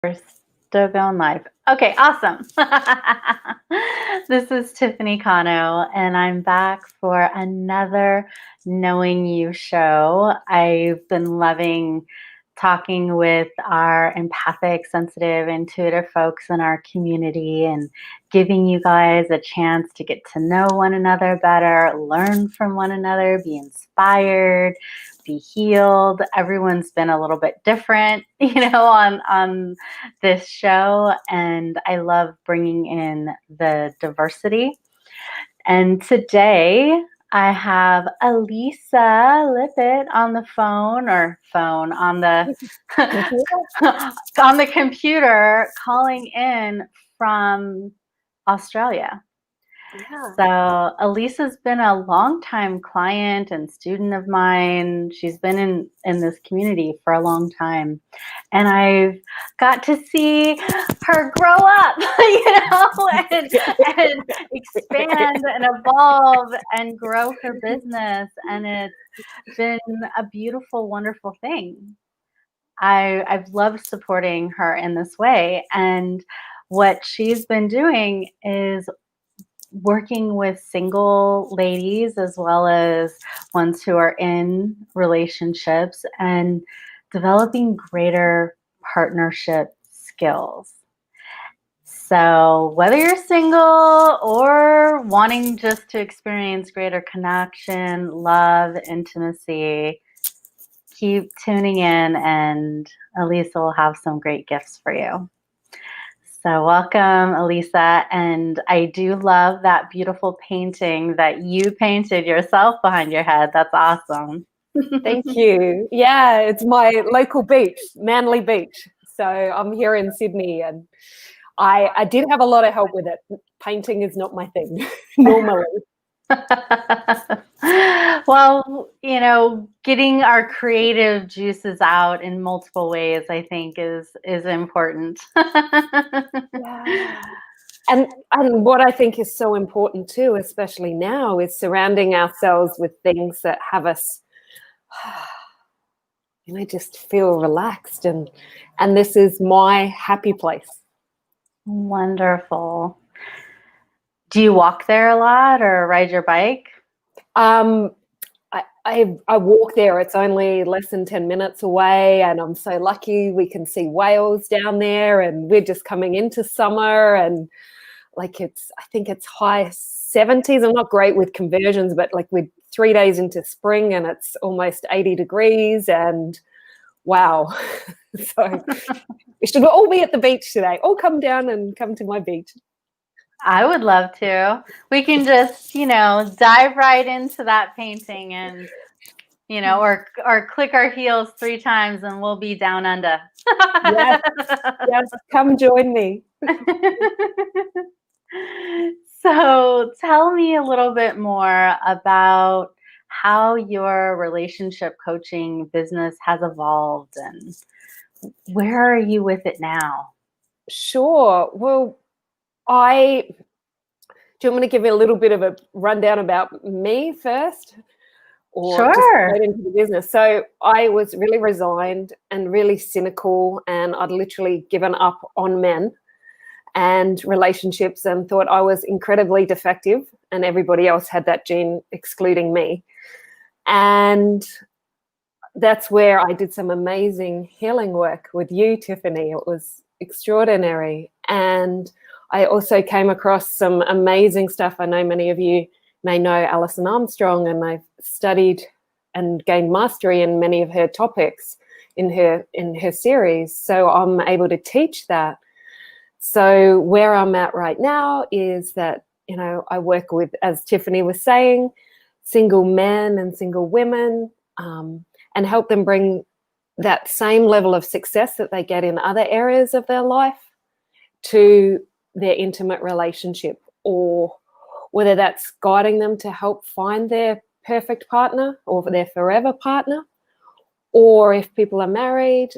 We're still going live. Okay, awesome. This is Tiffany Cano, and I'm back for another Knowing You show. I've been loving talking with our empathic, sensitive, intuitive folks in our community and giving you guys a chance to get to know one another better, learn from one another, be inspired, be healed. Everyone's been a little bit different, on this show, and I love bringing in the diversity. And today I have Elissa Lippett on the phone on the on the computer calling in from Australia. Yeah. So Elisa's been a longtime client and student of mine. She's been in this community for a long time. And I've got to see her grow up, and expand and evolve and grow her business. And it's been a beautiful, wonderful thing. I've loved supporting her in this way. And what she's been doing is working with single ladies as well as ones who are in relationships and developing greater partnership skills. So whether you're single or wanting just to experience greater connection, love, intimacy, keep tuning in, and Elissa will have some great gifts for you. So welcome, Elissa. And I do love that beautiful painting that you painted yourself behind your head. That's awesome. Thank you. Yeah, it's my local beach, Manly Beach. So I'm here in Sydney, and I did have a lot of help with it. Painting is not my thing normally. Well, getting our creative juices out in multiple ways, I think, is important. Yeah. And what I think is so important too, especially now, is surrounding ourselves with things that have us, just feel relaxed. And this is my happy place. Wonderful. Do you walk there a lot or ride your bike? I walk there. It's only less than 10 minutes away, and I'm so lucky we can see whales down there, and we're just coming into summer, and I think it's high 70s. I'm not great with conversions, but we're 3 days into spring and it's almost 80 degrees, and wow. So we should all be at the beach today. All come down and come to my beach. I would love to. We can just, dive right into that painting and, or click our heels 3 times and we'll be down under. Yes, come join me. So tell me a little bit more about how your relationship coaching business has evolved and where are you with it now? Sure. Well, do you want me to give you a little bit of a rundown about me first? Or sure. Just straight into the business. So I was really resigned and really cynical, and I'd literally given up on men and relationships and thought I was incredibly defective and everybody else had that gene, excluding me. And that's where I did some amazing healing work with you, Tiffany. It was extraordinary. And I also came across some amazing stuff. I know many of you may know Alison Armstrong, and I've studied and gained mastery in many of her topics in her series. So I'm able to teach that. So where I'm at right now is that, I work with, as Tiffany was saying, single men and single women, and help them bring that same level of success that they get in other areas of their life to their intimate relationship, or whether that's guiding them to help find their perfect partner or their forever partner, or if people are married,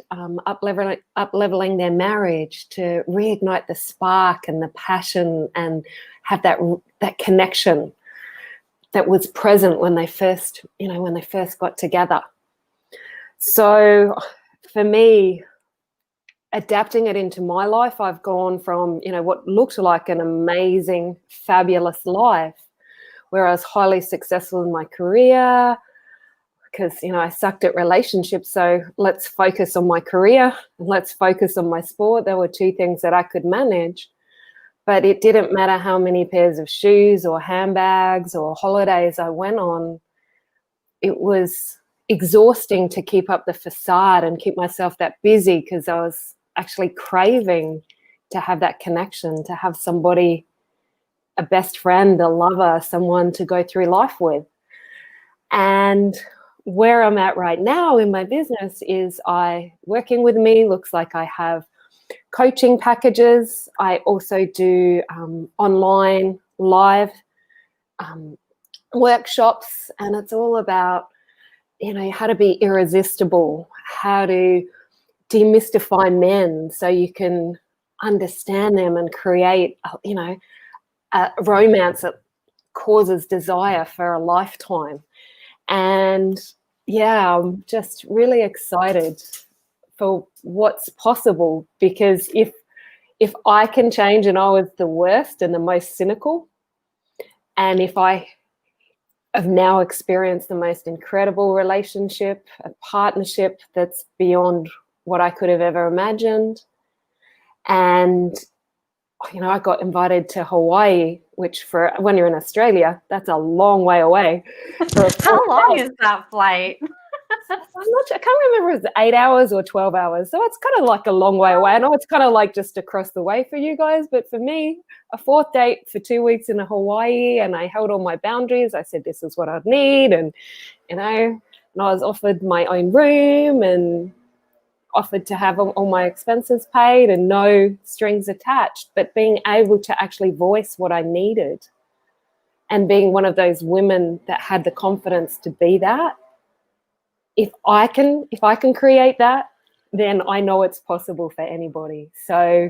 up-leveling their marriage to reignite the spark and the passion and have that connection that was present when they first got together. So for me, adapting it into my life, I've gone from, what looked like an amazing, fabulous life where I was highly successful in my career because, I sucked at relationships. So let's focus on my career and let's focus on my sport. There were two things that I could manage. But it didn't matter how many pairs of shoes or handbags or holidays I went on. It was exhausting to keep up the facade and keep myself that busy because I was actually craving to have that connection, to have somebody, a best friend, a lover, someone to go through life with. And where I'm at right now in my business is working with me looks like I have coaching packages. I also do online live workshops, and it's all about, how to be irresistible, how to demystify men so you can understand them and create, a romance that causes desire for a lifetime. And yeah, I'm just really excited for what's possible, because if I can change, and I was the worst and the most cynical, and if I have now experienced the most incredible relationship, a partnership that's beyond what I could have ever imagined, and I got invited to Hawaii, which for when you're in Australia, that's a long way away. How long is that flight? I can't remember if it's 8 hours or 12 hours. So it's kind of like a long way away. I know it's kind of like just across the way for you guys, but for me, a fourth date for 2 weeks in Hawaii, and I held all my boundaries. I said, this is what I'd need. And, and I was offered my own room and offered to have all my expenses paid and no strings attached, but being able to actually voice what I needed and being one of those women that had the confidence to be that. If I can create that, then I know it's possible for anybody. So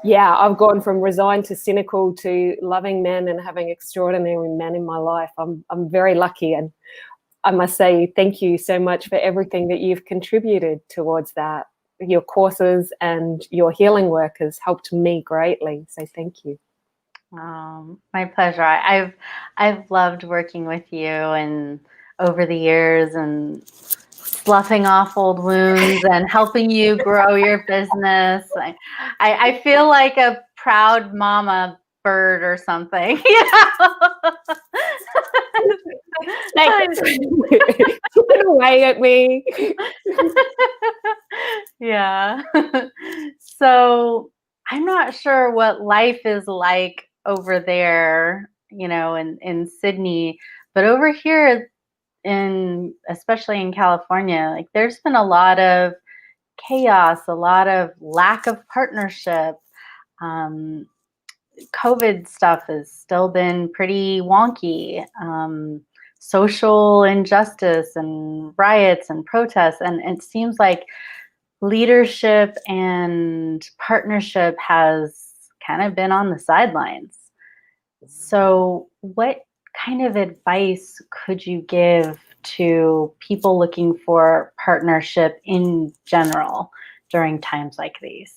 yeah, I've gone from resigned to cynical to loving men and having extraordinary men in my life. I'm very lucky, and I must say thank you so much for everything that you've contributed towards that. Your courses and your healing work has helped me greatly. So thank you. My pleasure. I've loved working with you and over the years and sloughing off old wounds and helping you grow your business. I feel like a proud mama bird or something. Chipping away at me. Yeah. So I'm not sure what life is like over there, in Sydney, but over here especially in California, like there's been a lot of chaos, a lot of lack of partnership. COVID stuff has still been pretty wonky. Social injustice and riots and protests. And it seems like leadership and partnership has kind of been on the sidelines. So what kind of advice could you give to people looking for partnership in general during times like these?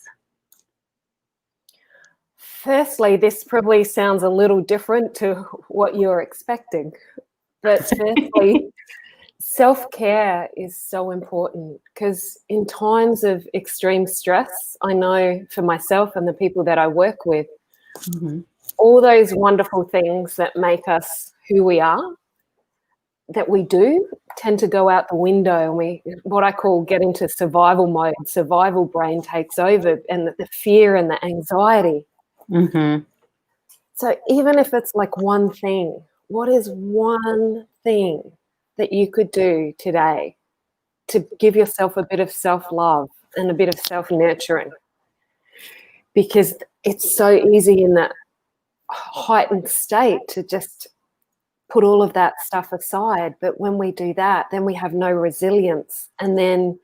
Firstly, this probably sounds a little different to what you're expecting. But firstly, self-care is so important, because in times of extreme stress, I know for myself and the people that I work with, all those wonderful things that make us who we are, that we do, tend to go out the window, and we, what I call, get into survival mode. Survival brain takes over, and the fear and the anxiety. So even if it's like one thing, what is one thing that you could do today to give yourself a bit of self-love and a bit of self-nurturing? Because it's so easy in that heightened state to just put all of that stuff aside. But when we do that, then we have no resilience. And then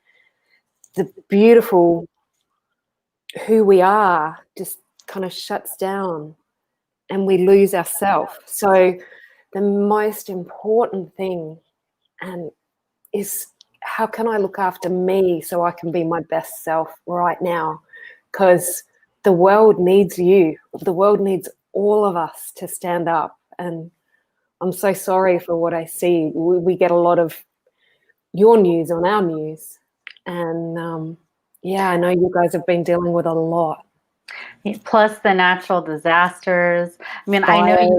the beautiful who we are just kind of shuts down and we lose ourselves. So the most important thing is, how can I look after me so I can be my best self right now? because the world needs you. The world needs all of us to stand up. And I'm so sorry for what I see. We get a lot of your news on our news. And yeah, I know you guys have been dealing with a lot. Plus the natural disasters. I mean, Fires.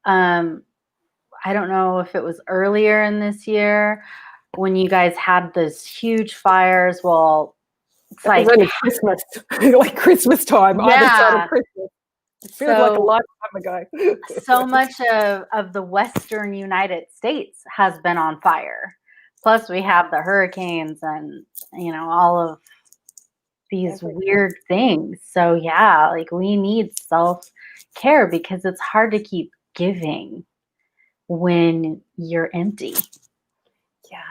I don't know if it was earlier in this year when you guys had those huge fires. Well, it's It was like, only Christmas, like Christmas time, either side of yeah. Christmas. It feels like a So, lifetime ago. so much of the Western United States has been on fire. Plus we have the hurricanes and, all of these weird things. So yeah, like we need self-care because it's hard to keep giving when you're empty. Yeah.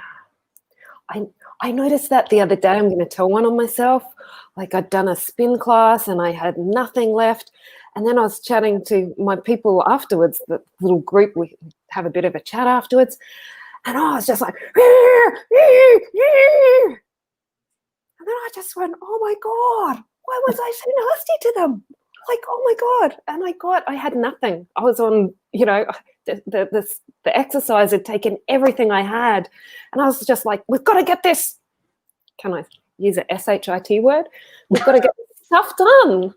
I noticed that the other day. I'm going to tell one on myself. Like I'd done a spin class and I had nothing left. And then I was chatting to my people afterwards, the little group, we have a bit of a chat afterwards. And I was just like, and then I just went, oh my God, why was I so nasty to them? Like, oh my God. And I had nothing. I was on, the exercise had taken everything I had. And I was just like, we've got to get this. Can I use a SHIT word? We've got to get this stuff done.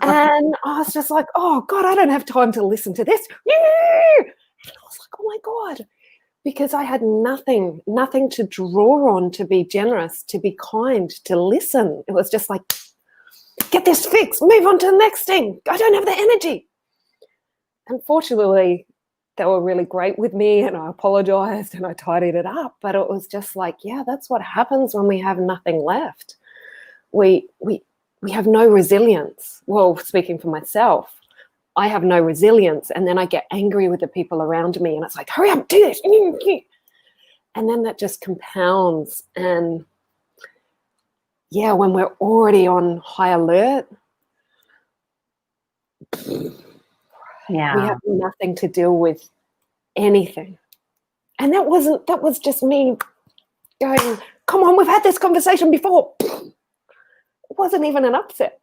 And I was just like, oh God, I don't have time to listen to this. And I was like, oh my God. Because I had nothing to draw on, to be generous, to be kind, to listen. It was just like, get this fixed, move on to the next thing. I don't have the energy. Unfortunately, they were really great with me and I apologized and I tidied it up. But it was just like, yeah, that's what happens when we have nothing left. We have no resilience. Well, speaking for myself, I have no resilience, and then I get angry with the people around me and it's like, hurry up, do this. And then that just compounds. And yeah, when we're already on high alert, we have nothing to deal with anything. And that was just me going, come on, we've had this conversation before. It wasn't even an upset.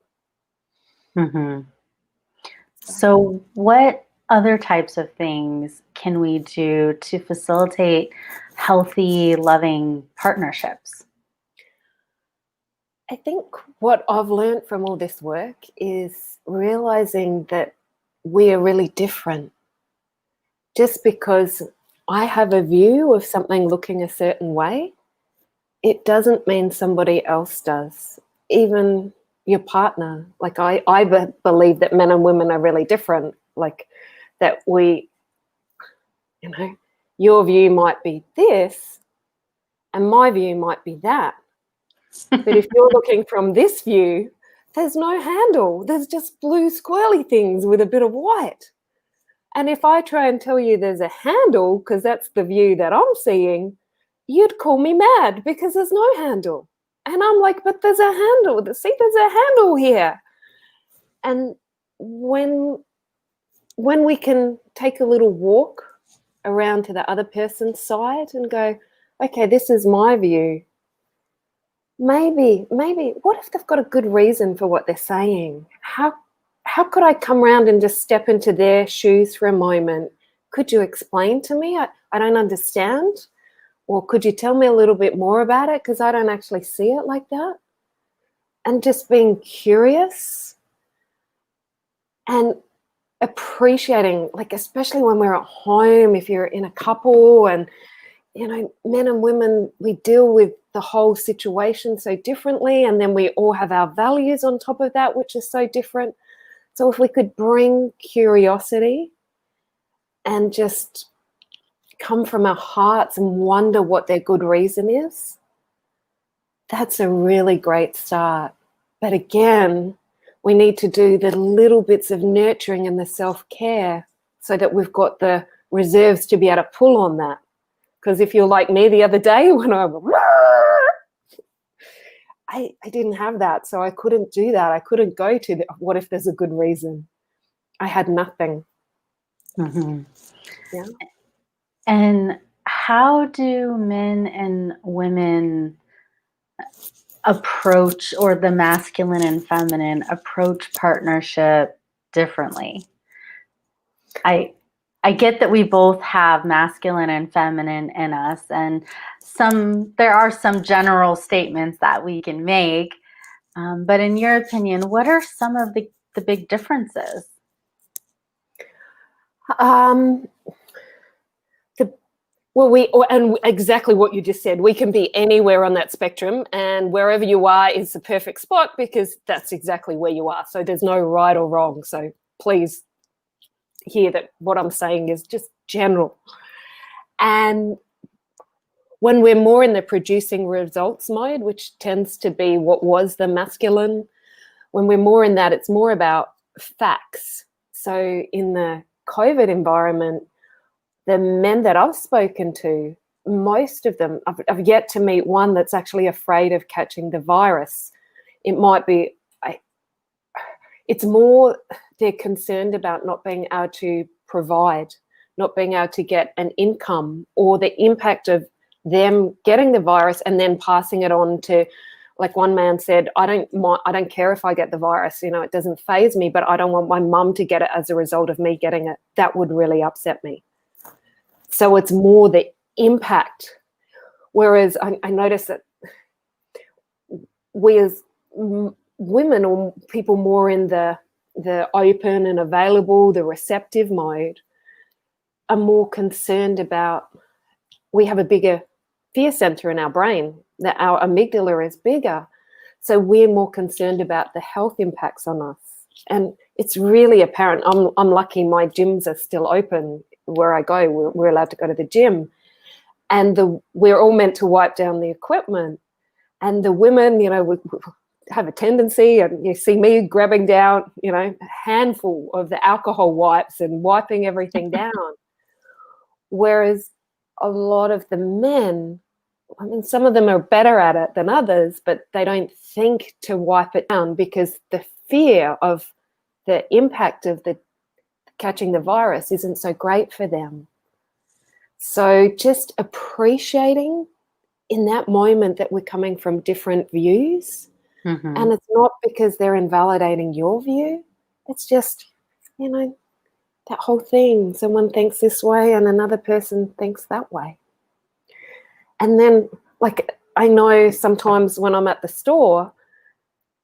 Mm-hmm. So what other types of things can we do to facilitate healthy, loving partnerships? I think what I've learned from all this work is realizing that we are really different. Just because I have a view of something looking a certain way, it doesn't mean somebody else does. Even your partner. Like I believe that men and women are really different. Like that your view might be this and my view might be that. But if you're looking from this view, there's no handle. There's just blue squirrely things with a bit of white. And if I try and tell you there's a handle, because that's the view that I'm seeing, you'd call me mad because there's no handle. And I'm like, but there's a handle. See, there's a handle here. And when we can take a little walk around to the other person's side and go, okay, this is my view. Maybe, what if they've got a good reason for what they're saying? How could I come around and just step into their shoes for a moment? Could you explain to me? I don't understand. Or could you tell me a little bit more about it? Because I don't actually see it like that. And just being curious and appreciating, like especially when we're at home, if you're in a couple and, men and women, we deal with the whole situation so differently. And then we all have our values on top of that, which is so different. So if we could bring curiosity and just come from our hearts and wonder what their good reason is, that's a really great start. But again, we need to do the little bits of nurturing and the self-care so that we've got the reserves to be able to pull on that. Because if you're like me the other day when I didn't have that, so I couldn't do that. I couldn't go to what if there's a good reason. I had nothing. Mm-hmm. Yeah. And how do men and women approach, or the masculine and feminine approach partnership differently? I get that we both have masculine and feminine in us, and there are some general statements that we can make. But in your opinion, what are some of the big differences? And exactly what you just said, we can be anywhere on that spectrum, and wherever you are is the perfect spot because that's exactly where you are. So there's no right or wrong. So please hear that what I'm saying is just general. And when we're more in the producing results mode, which tends to be what was the masculine, when we're more in that, it's more about facts. So in the COVID environment, the men that I've spoken to, most of them, I've yet to meet one that's actually afraid of catching the virus. It might be, it's more they're concerned about not being able to provide, not being able to get an income, or the impact of them getting the virus and then passing it on to, like one man said, I don't care if I get the virus, it doesn't faze me, but I don't want my mum to get it as a result of me getting it. That would really upset me. So it's more the impact. Whereas I notice that we as women, or people more in the open and available, the receptive mode, are more concerned about, we have a bigger fear center in our brain, that our amygdala is bigger. So we're more concerned about the health impacts on us. And it's really apparent. I'm lucky my gyms are still open where I go. We're allowed to go to the gym. And we're all meant to wipe down the equipment. And the women, we have a tendency, and you see me grabbing down, a handful of the alcohol wipes and wiping everything down. Whereas a lot of the men, some of them are better at it than others, but they don't think to wipe it down because the fear of the impact of the catching the virus isn't so great for them. So just appreciating in that moment that we're coming from different views. Mm-hmm. And it's not because they're invalidating your view. It's just, that whole thing. Someone thinks this way and another person thinks that way. And then, I know sometimes when I'm at the store,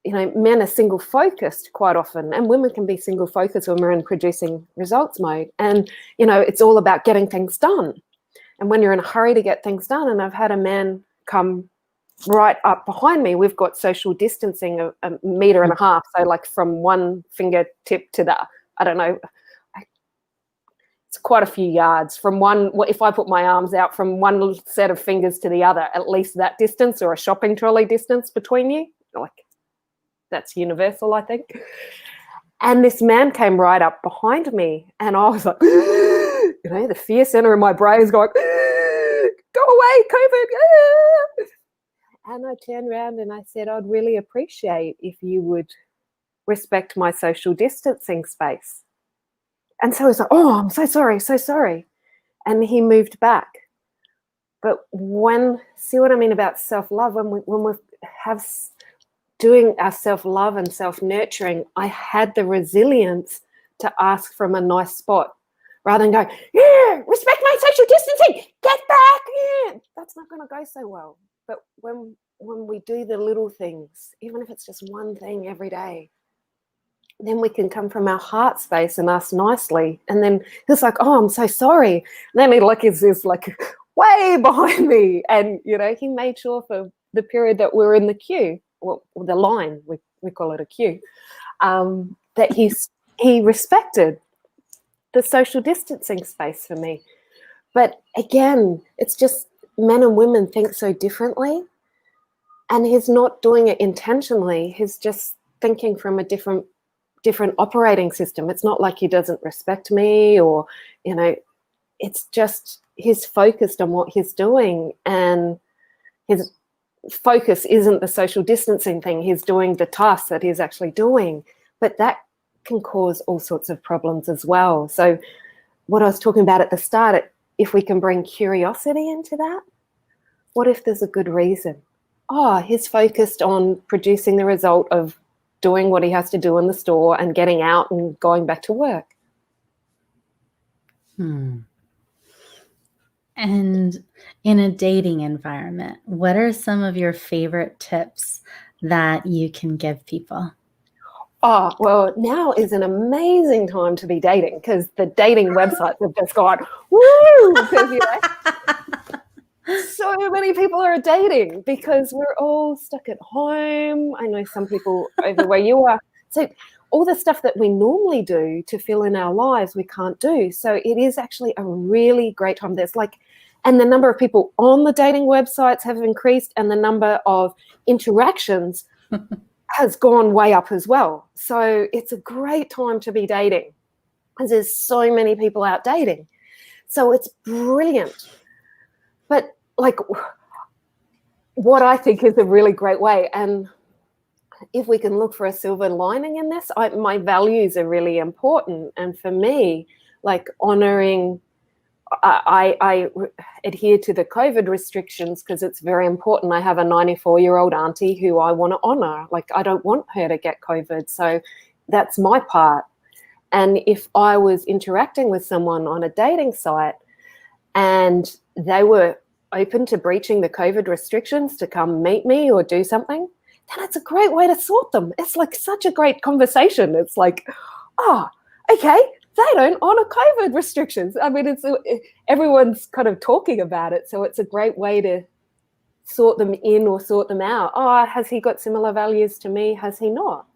men are single-focused quite often, and women can be single-focused when we're in producing results mode. And, it's all about getting things done. And when you're in a hurry to get things done, and I've had a man come right up behind me, we've got social distancing of 1.5 meters. So from one fingertip to the, I don't know, it's quite a few yards from one. If I put my arms out from one set of fingers to the other, at least that distance, or a shopping trolley distance between you, that's universal, I think. And this man came right up behind me, and I was like, the fear center in my brain is going, go away, COVID. And I turned around and I said, I'd really appreciate if you would respect my social distancing space. And so he's like, oh, I'm so sorry, so sorry. And he moved back. But see what I mean about self-love, when we have doing our self-love and self-nurturing, I had the resilience to ask from a nice spot rather than go, yeah, respect my social distancing, get back. Yeah, that's not going to go so well. But when we do the little things, even if it's just one thing every day, then we can come from our heart space and ask nicely. And then he's like, oh, I'm so sorry. And then he is way behind me. And, he made sure for the period that we were in the queue, well, the line, we call it a queue, that he respected the social distancing space for me. But again, it's just men and women think so differently. And he's not doing it intentionally. He's just thinking from a different operating system. It's not like he doesn't respect me, or, it's just he's focused on what he's doing, and his focus isn't the social distancing thing. He's doing the task that he's actually doing, but that can cause all sorts of problems as well. So what I was talking about at the start, if we can bring curiosity into that, what if there's a good reason? oh, he's focused on producing the result of doing what he has to do in the store and getting out and going back to work. And in a dating environment, what are some of your favorite tips that you can give people? Oh, well, now is an amazing time to be dating because the dating websites have just gone, woo! Because so many people are dating because we're all stuck at home. I know some people over where you are. So all the stuff that we normally do to fill in our lives, we can't do. So it is actually a really great time. And the number of people on the dating websites have increased, and the number of interactions has gone way up as well. So it's a great time to be dating because there's so many people out dating. So it's brilliant. But like what I think is a really great way, and if we can look for a silver lining in this, my values are really important. And for me, like honoring, I adhere to the COVID restrictions because it's very important. I have a 94-year-old auntie who I want to honor. Like I don't want her to get COVID. So that's my part. And if I was interacting with someone on a dating site and they were open to breaching the COVID restrictions to come meet me or do something, then it's a great way to sort them. It's like such a great conversation. It's like, oh, okay, they don't honor COVID restrictions. I mean, everyone's kind of talking about it. So it's a great way to sort them in or sort them out. Oh, has he got similar values to me? Has he not?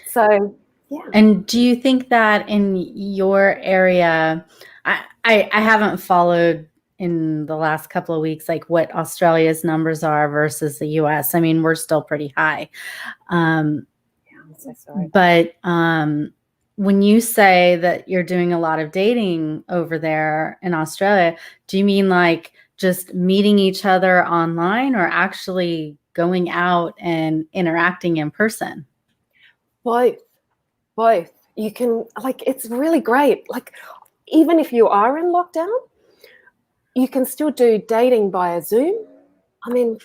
So, yeah. And do you think that in your area, I haven't followed in the last couple of weeks, like what Australia's numbers are versus the US. I mean, we're still pretty high. I'm so sorry. But when you say that you're doing a lot of dating over there in Australia, do you mean like just meeting each other online or actually going out and interacting in person? Both. You can, like, it's really great. Like, even if you are in lockdown, you can still do dating via Zoom. I mean,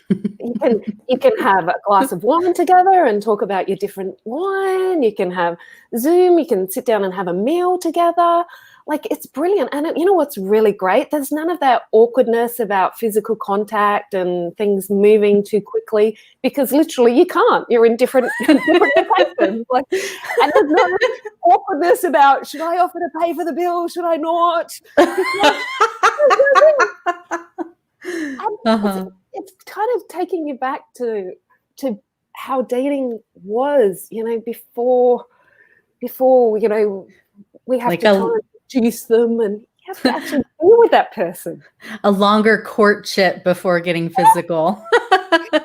you can have a glass of wine together and talk about your different wine. You can have Zoom. You can sit down and have a meal together. Like, it's brilliant. And you know what's really great? There's none of that awkwardness about physical contact and things moving too quickly because literally you can't. You're in different locations. Like, and there's no awkwardness about, should I offer to pay for the bill? Should I not? It's kind of taking you back to how dating was, before we have like to try and introduce them and you have to actually deal with that person. A longer courtship before getting physical. Yes,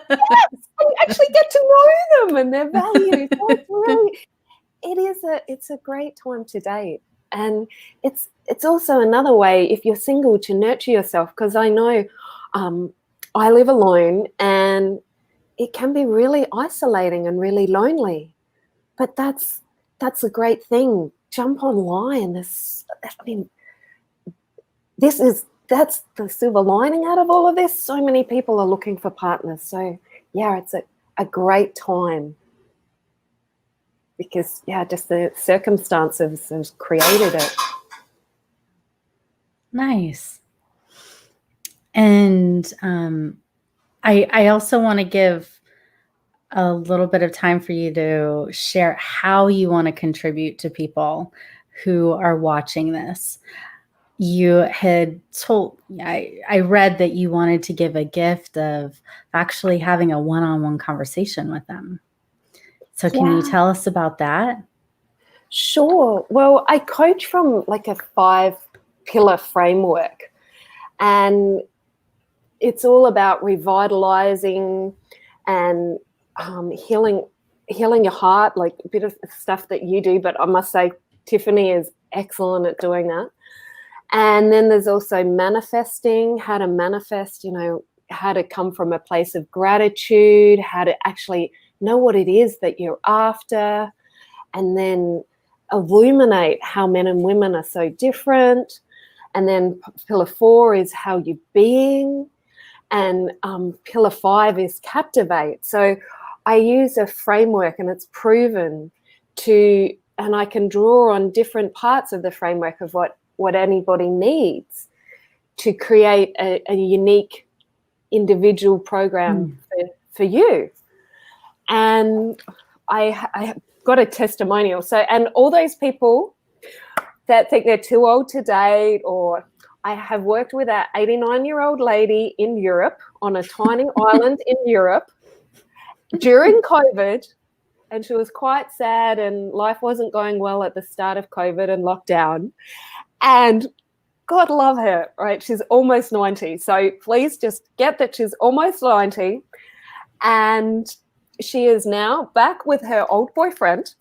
you actually get to know them and their values. So it's a great time to date. And it's also another way, if you're single, to nurture yourself, because I know I live alone and it can be really isolating and really lonely. But that's a great thing. Jump online. That's the silver lining out of all of this. So many people are looking for partners. So yeah, it's a great time. Because just the circumstances have created it. Nice. And I also want to give a little bit of time for you to share how you want to contribute to people who are watching this. You had told, I read that you wanted to give a gift of actually having a one-on-one conversation with them. So can you tell us about that? Sure. Well, I coach from like a 5-pillar framework, and it's all about revitalizing and healing your heart, like a bit of stuff that you do. But I must say, Tiffany is excellent at doing that. And then there's also manifesting, how to manifest, how to come from a place of gratitude, how to actually know what it is that you're after, and then illuminate how men and women are so different. And then pillar 4 is how you're being. And pillar 5 is captivate. So I use a framework, and it's proven to, and I can draw on different parts of the framework of what anybody needs to create a unique individual program for you. And I got a testimonial. So, and all those people that think they're too old to date, or I have worked with an 89-year-old lady in Europe on a tiny island in Europe during COVID, and she was quite sad and life wasn't going well at the start of COVID and lockdown. And God love her, right? She's almost 90. So please just get that she's almost 90. And she is now back with her old boyfriend.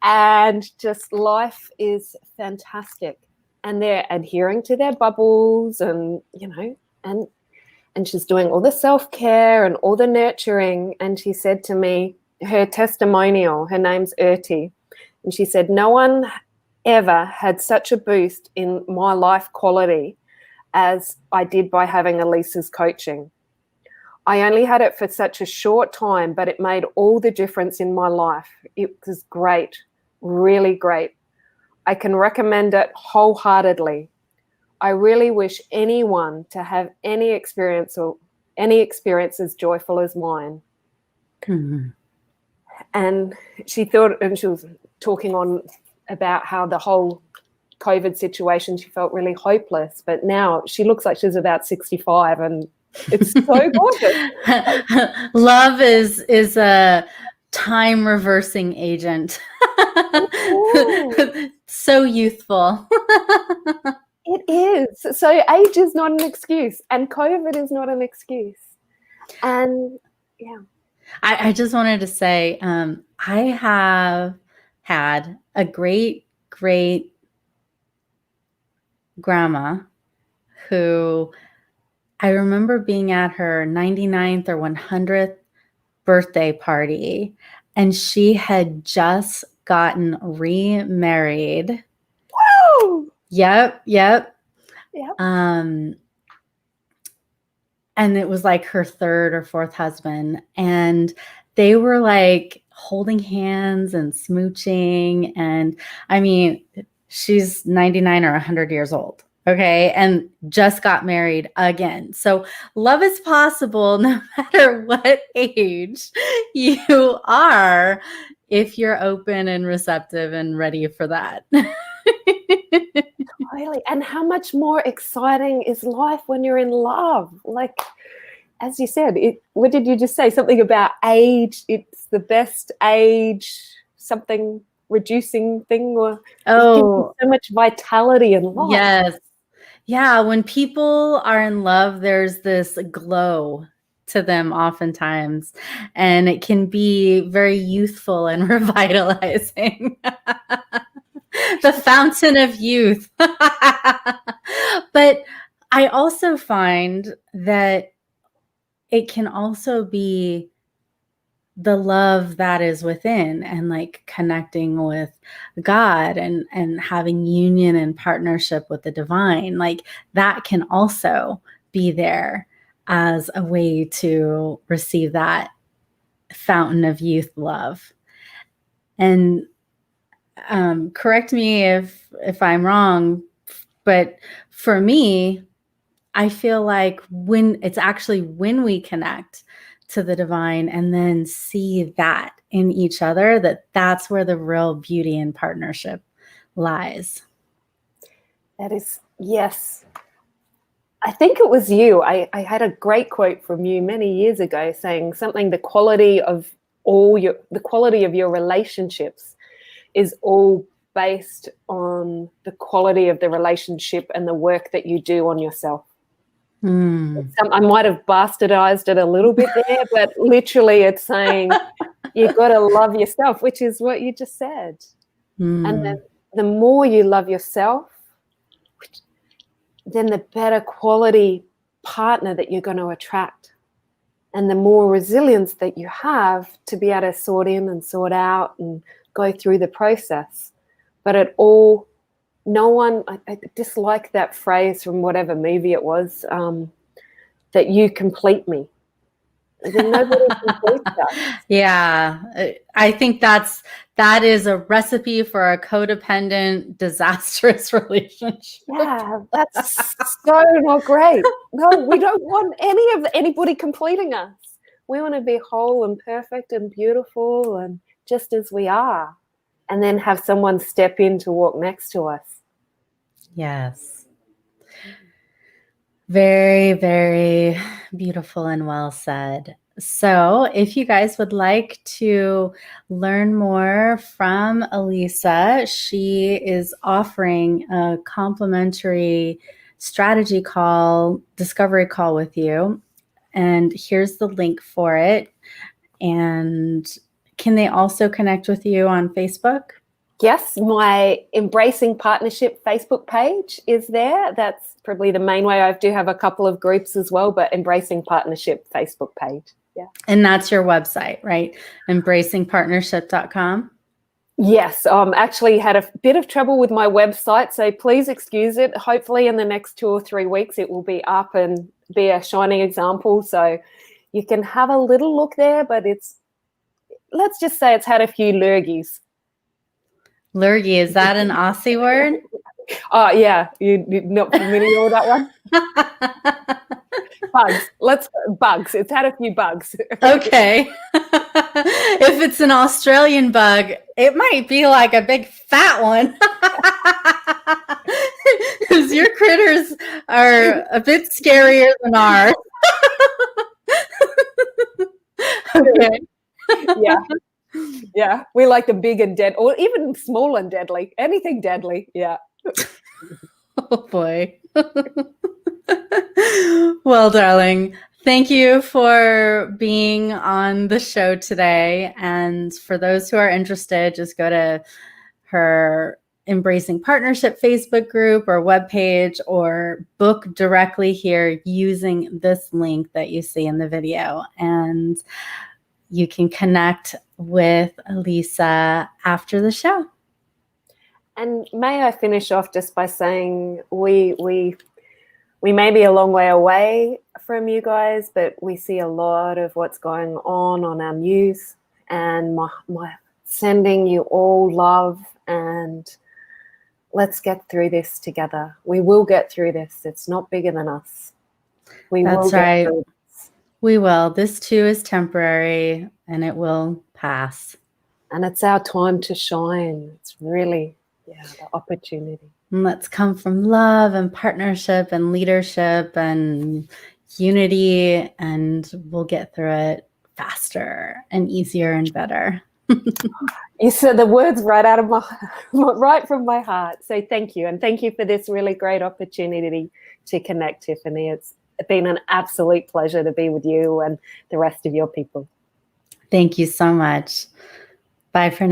And just life is fantastic. And they're adhering to their bubbles, and, you know, and she's doing all the self-care and all the nurturing. And she said to me, her testimonial, her name's Erti, and she said, no one ever had such a boost in my life quality as I did by having Elissa's coaching. I only had it for such a short time, but it made all the difference in my life. It was great, really great. I can recommend it wholeheartedly. I really wish anyone to have any experience as joyful as mine. Mm-hmm. And she thought, and she was talking on about how the whole COVID situation, she felt really hopeless, but now she looks like she's about 65, and it's so gorgeous. Love is a time reversing agent. So youthful. It is. So age is not an excuse, and COVID is not an excuse. And yeah. I just wanted to say, I have had a great grandma who I remember being at her 99th or 100th birthday party, and she had just gotten remarried. Woo! Yep. And it was like her third or fourth husband, and they were like holding hands and smooching. And I mean, she's 99 or 100 years old. Okay. And just got married again. So love is possible no matter what age you are, if you're open and receptive and ready for that. Really. And how much more exciting is life when you're in love? Like, as you said, what did you just say? Something about age. It's the best age, something reducing thing, or so much vitality in life. Yes. Yeah. When people are in love, there's this glow to them oftentimes, and it can be very youthful and revitalizing. The fountain of youth. But I also find that it can also be the love that is within, and like connecting with God and having union and partnership with the divine. Like that can also be there as a way to receive that fountain of youth love. And correct me if I'm wrong, but for me, I feel like when we connect to the divine and then see that in each other, that's where the real beauty in partnership lies. That is, yes. I think it was you. I had a great quote from you many years ago saying something, the quality of your relationships is all based on the quality of the relationship and the work that you do on yourself. I might have bastardized it a little bit there, but literally it's saying you've got to love yourself, which is what you just said. And then the more you love yourself, then the better quality partner that you're going to attract, and the more resilience that you have to be able to sort in and sort out and go through the process. But I dislike that phrase from whatever movie it was, that you complete me. Then nobody completes us. Yeah, I think that is a recipe for a codependent, disastrous relationship. Yeah, that's so not great. No, we don't want anybody completing us. We want to be whole and perfect and beautiful and just as we are, and then have someone step in to walk next to us. Yes. Very, very beautiful and well said. So, if you guys would like to learn more from Elissa, she is offering a complimentary strategy call, discovery call with you. And here's the link for it. And can they also connect with you on Facebook? Yes, my Embracing Partnership Facebook page is there. That's probably the main way. I do have a couple of groups as well, but Embracing Partnership Facebook page. Yeah. And that's your website, right? embracingpartnership.com. Yes, actually had a bit of trouble with my website, so please excuse it. Hopefully in the next 2 or 3 weeks it will be up and be a shining example. So you can have a little look there, but let's just say it's had a few lurgies. Lurgy, is that an Aussie word? Oh, yeah. You're not familiar with that one? Bugs. It's had a few bugs. Okay. If it's an Australian bug, it might be like a big fat one. Because your critters are a bit scarier than ours. Okay. Yeah. Yeah. We like the big and dead, or even small and deadly. Anything deadly. Yeah. Oh, boy. Well, darling, thank you for being on the show today. And for those who are interested, just go to her Embracing Partnership Facebook group or webpage, or book directly here using this link that you see in the video. And you can connect with Elissa after the show. And may I finish off just by saying we may be a long way away from you guys, but we see a lot of what's going on our news, and my sending you all love, and let's get through this together. We will get through this. It's not bigger than us. That's right. We will. This too is temporary and it will pass. And it's our time to shine. It's really, the opportunity. And let's come from love and partnership and leadership and unity, and we'll get through it faster and easier and better. You said the words right out of right from my heart. So thank you. And thank you for this really great opportunity to connect, Tiffany. It's been an absolute pleasure to be with you and the rest of your people. Thank you so much. Bye for now.